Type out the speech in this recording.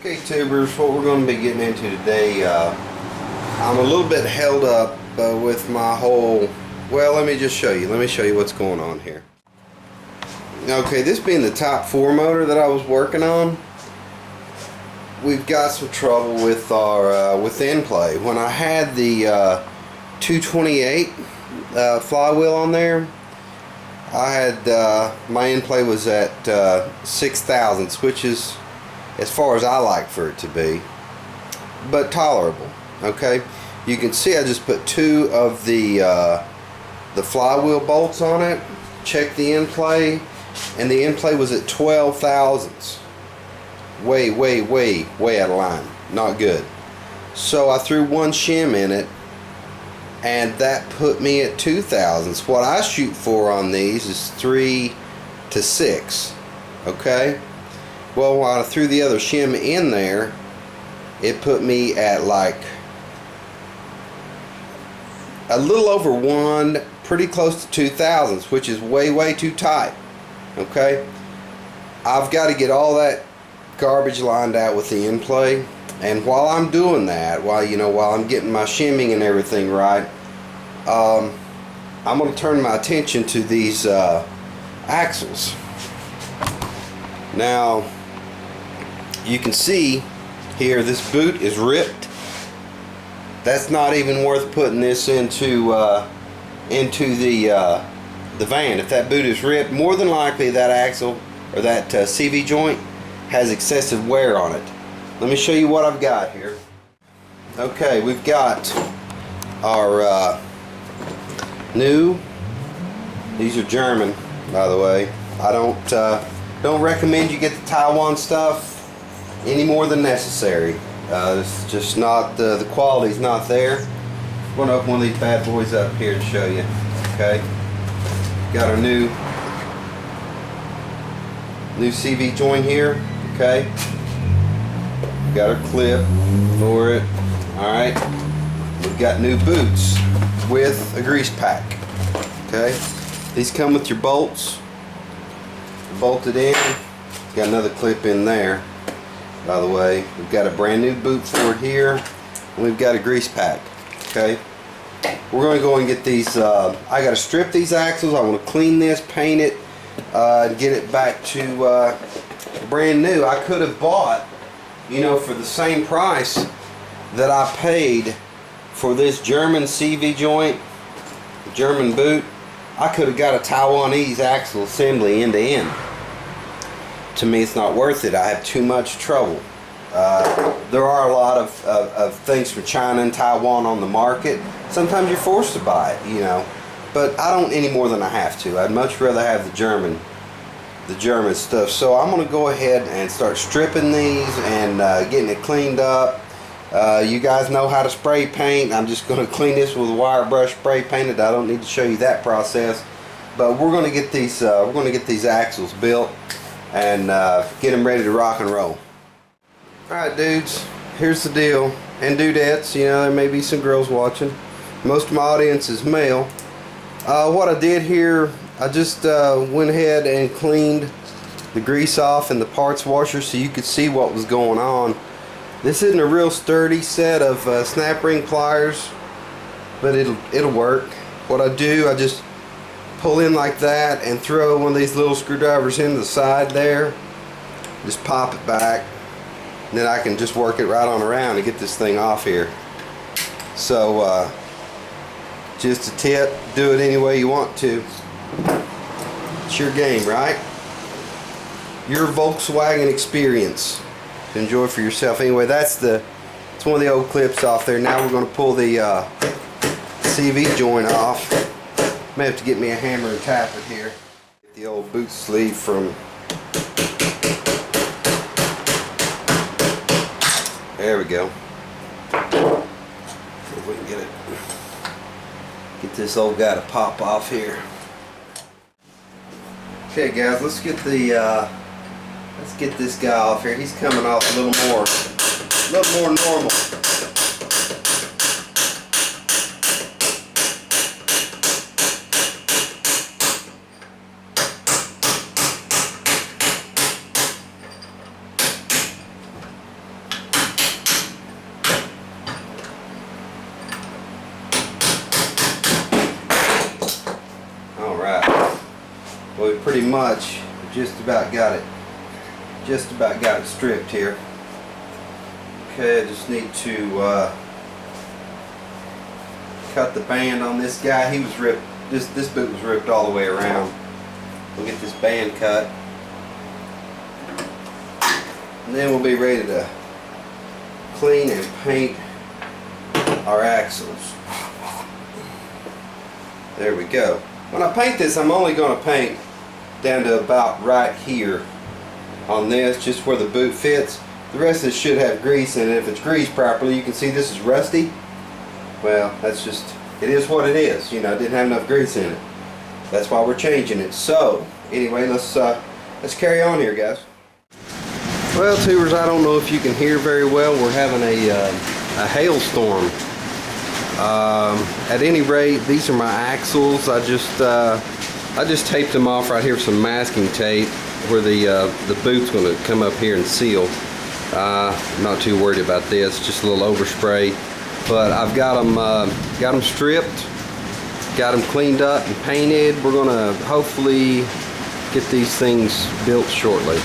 Okay, tubers, what we're going to be getting into today, I'm a little bit held up with my whole, well, let me just show you. Let me show you what's going on here. Okay, this being the top 4 motor that I was working on, we've got some trouble with our with the end play. When I had the 228 flywheel on there, I had my end play was at 6 thousandths, which is as far as I like for it to be, but tolerable. Okay, you can see I just put 2 of the flywheel bolts on it. Check the end play, and the end play was at 12 thousandths. Way out of line. Not good. So I threw 1 shim in it, and that put me at 2 thousandths. What I shoot for on these is 3 to 6. Okay. Well, when I threw the other shim in there, it put me at like a little over 1, pretty close to 2 thousandths, which is way too tight. Okay, I've got to get all that garbage lined out with the end play, and while I'm doing that, while I'm getting my shimming and everything right, I'm going to turn my attention to these axles. Now, you can see here this boot is ripped. That's not even worth putting this into the van. If that boot is ripped, more than likely that axle or that CV joint has excessive wear on it. Let me show you what I've got here. Okay, we've got our new, these are German, by the way. I don't recommend you get the Taiwan stuff any more than necessary. It's just not, the quality's not there. I'm going to open one of these bad boys up here to show you. Okay, got our new CV joint here. Okay, got our clip for it. Alright, we've got new boots with a grease pack. Okay, these come with your bolts bolted in. Got another clip in there, by the way. We've got a brand new boot for it here, and we've got a grease pack. Okay, we're going to go and get these. I got to strip these axles. I want to clean this, paint it, and get it back to brand new. I could have bought, for the same price that I paid for this German CV joint, German boot, I could have got a Taiwanese axle assembly end to end. To me, it's not worth it. I have too much trouble. There are a lot of things from China and Taiwan on the market. Sometimes you're forced to buy it, but I don't any more than I have to. I'd much rather have the German stuff. So I'm going to go ahead and start stripping these and getting it cleaned up. You guys know how to spray paint. I'm just going to clean this with a wire brush, spray painted. I don't need to show you that process. But we're going to get these. We're going to get these axles built and get them ready to rock and roll. Alright, dudes, here's the deal. And dudettes, there may be some girls watching. Most of my audience is male. What I did here, I just went ahead and cleaned the grease off in the parts washer so you could see what was going on. This isn't a real sturdy set of snap ring pliers, but it'll work. What I do, I just pull in like that and throw one of these little screwdrivers into the side there. Just pop it back. And then I can just work it right on around and get this thing off here. So just a tip, do it any way you want to. It's your game, right? Your Volkswagen experience to enjoy for yourself. Anyway, it's one of the old clips off there. Now we're going to pull the CV joint off. May have to get me a hammer and tap it here. Get the old boot sleeve from. There we go. See if we can get this old guy to pop off here. Okay, guys, let's get this guy off here. He's coming off a little more normal. pretty much just about got it stripped here. Okay, I just need to cut the band on this guy. He was ripped. This boot was ripped all the way around. We'll get this band cut, and then we'll be ready to clean and paint our axles. There we go. When I paint this, I'm only going to paint down to about right here on this, just where the boot fits. The rest of it should have grease in it. If it's greased properly, you can see this is rusty. Well, that's just, it is what it is. You know, it didn't have enough grease in it. That's why we're changing it. So, anyway, let's carry on here, guys. Well, tubers, I don't know if you can hear very well. We're having a hailstorm. At any rate, these are my axles. I just taped them off right here with some masking tape where the boot's going to come up here and seal. I'm not too worried about this, just a little overspray. But I've got them stripped, got them cleaned up and painted. We're going to hopefully get these things built shortly.